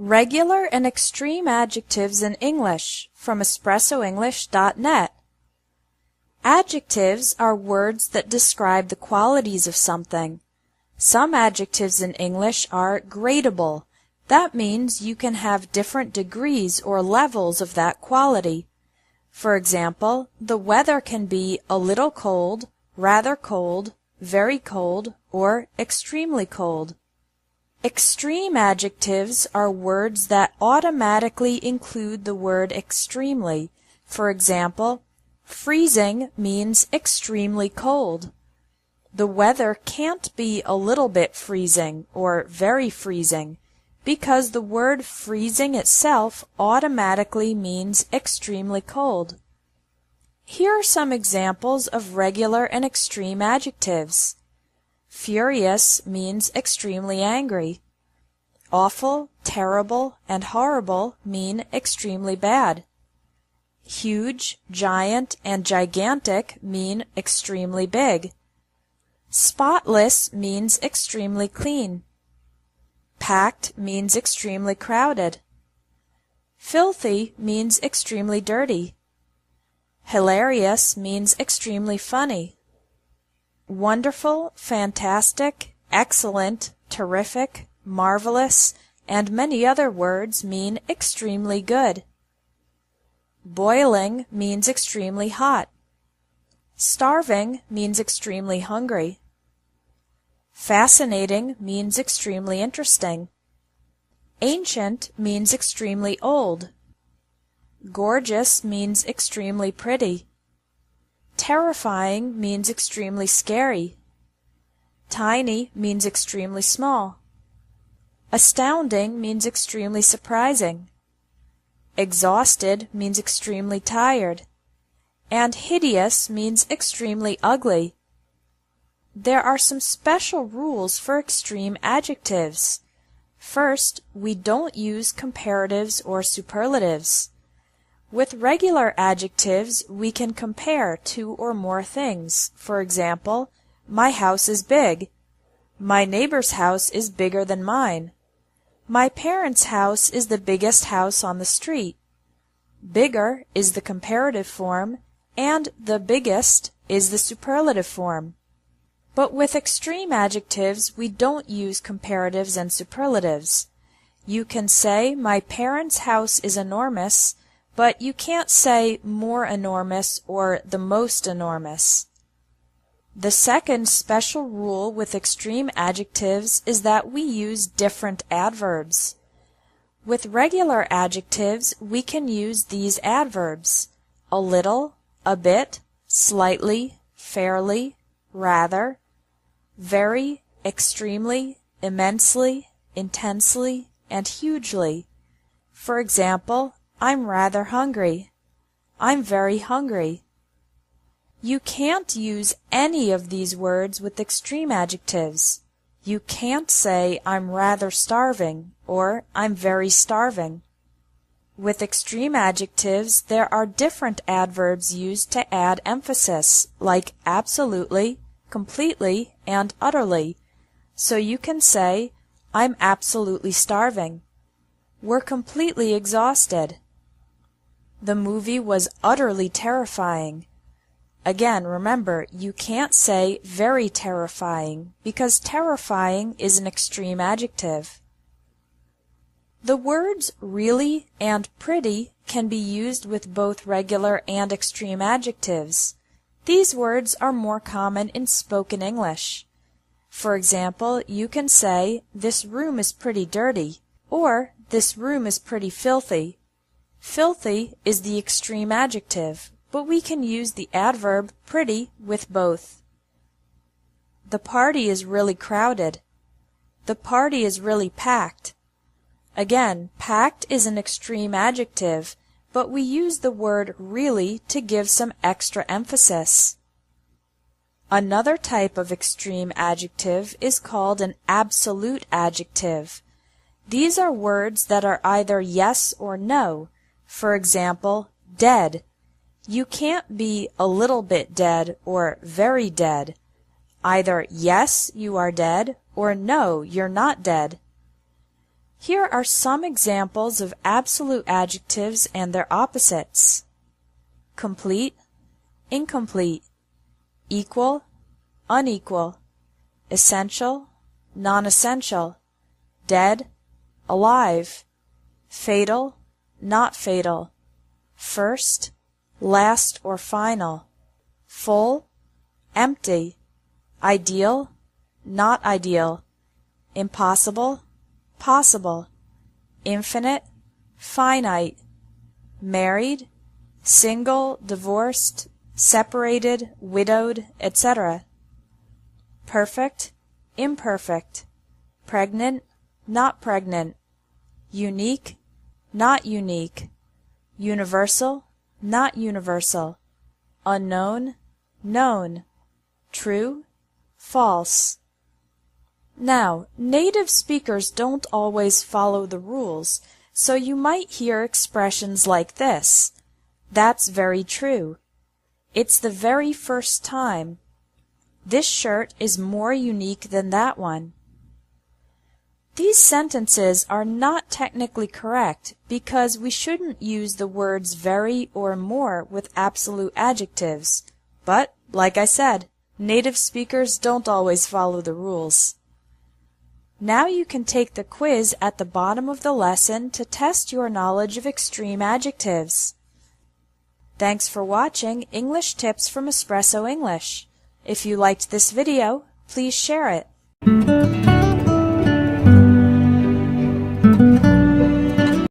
Regular and extreme adjectives in English from EspressoEnglish.net. Adjectives are words that describe the qualities of something. Some adjectives in English are gradable. That means you can have different degrees or levels of that quality. For example, the weather can be a little cold, rather cold, very cold, or extremely cold. Extreme adjectives are words that automatically include the word extremely. For example, freezing means extremely cold. The weather can't be a little bit freezing or very freezing because the word freezing itself automatically means extremely cold. Here are some examples of regular and extreme adjectives. Furious means extremely angry. Awful, terrible, and horrible mean extremely bad. Huge, giant, and gigantic mean extremely big. Spotless means extremely clean. Packed means extremely crowded. Filthy means extremely dirty. Hilarious means extremely funny. Wonderful, fantastic, excellent, terrific, marvelous, and many other words mean extremely good. Boiling means extremely hot. Starving means extremely hungry. Fascinating means extremely interesting. Ancient means extremely old. Gorgeous means extremely pretty. Terrifying means extremely scary. Tiny means extremely small. Astounding means extremely surprising. Exhausted means extremely tired. And hideous means extremely ugly. There are some special rules for extreme adjectives. First, we don't use comparatives or superlatives. With regular adjectives, we can compare two or more things. For example, my house is big. My neighbor's house is bigger than mine. My parents' house is the biggest house on the street. Bigger is the comparative form, and the biggest is the superlative form. But with extreme adjectives, we don't use comparatives and superlatives. You can say, my parents' house is enormous, but you can't say more enormous or the most enormous. The second special rule with extreme adjectives is that we use different adverbs. With regular adjectives, we can use these adverbs: a little, a bit, slightly, fairly, rather, very, extremely, immensely, intensely, and hugely. For example, I'm rather hungry. I'm very hungry. You can't use any of these words with extreme adjectives. You can't say, I'm rather starving, or I'm very starving. With extreme adjectives, there are different adverbs used to add emphasis, like absolutely, completely, and utterly. So you can say, I'm absolutely starving. We're completely exhausted. The movie was utterly terrifying. Again, remember, you can't say very terrifying because terrifying is an extreme adjective. The words really and pretty can be used with both regular and extreme adjectives. These words are more common in spoken English. For example, you can say, this room is pretty dirty, or this room is pretty filthy. Filthy is the extreme adjective, but we can use the adverb pretty with both. The party is really crowded. The party is really packed. Again, packed is an extreme adjective, but we use the word really to give some extra emphasis. Another type of extreme adjective is called an absolute adjective. These are words that are either yes or no. For example, dead. You can't be a little bit dead or very dead. Either yes, you are dead, or no, you're not dead. Here are some examples of absolute adjectives and their opposites. Complete, incomplete, equal, unequal, essential, non-essential, dead, alive, fatal, not fatal, first, last or final, full, empty, ideal, not ideal, impossible, possible, infinite, finite, married, single, divorced, separated, widowed, etc. Perfect, imperfect, pregnant, not pregnant, unique, not unique, universal, not universal, unknown, known, true, false. Now, native speakers don't always follow the rules, so you might hear expressions like this. That's very true. It's the very first time. This shirt is more unique than that one. These sentences are not technically correct because we shouldn't use the words very or more with absolute adjectives. But, like I said, native speakers don't always follow the rules. Now you can take the quiz at the bottom of the lesson to test your knowledge of extreme adjectives. Thanks for watching English Tips from Espresso English. If you liked this video, please share it.